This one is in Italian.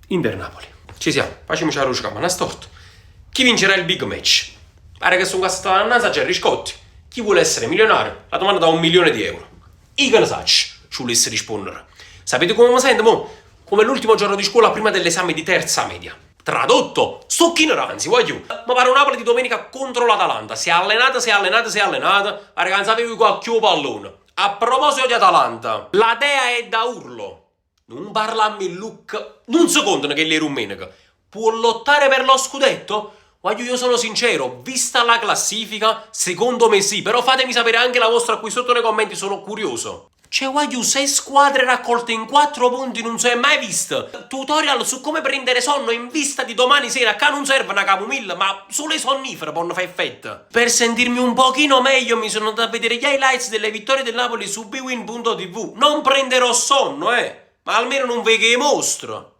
Inter-Napoli. Ci siamo, facciamoci la ruscama, una storta. Chi vincerà il big match? Pare che sono cassato a NASA Gerry Scotti. Chi vuole essere milionario? La domanda da €1.000.000. I che ne sacci? Ci volesse rispondere. Sapete come mi sento, mo? Come l'ultimo giorno di scuola prima dell'esame di terza media. Tradotto, sto chi ignoranzi, voglio. Ma pare un Napoli di domenica contro l'Atalanta. Si è allenata. Pare che non sapevi qualche pallone. A proposito di Atalanta, la dea è da urlo. Non parla a me, Luke. Non si contano che le rumeniche. Può lottare per lo scudetto? Voglio, io sono sincero, vista la classifica, secondo me sì, però fatemi sapere anche la vostra qui sotto nei commenti, sono curioso. Cioè, voglio, 6 squadre raccolte in 4 punti non si è mai visto. Tutorial su come prendere sonno in vista di domani sera. Qua non serve una camomilla, ma solo i sonniferi possono fare effetto. Per sentirmi un pochino meglio mi sono andato a vedere gli highlights delle vittorie del Napoli su bwin.tv. Non prenderò sonno, ma almeno non ve che mostro.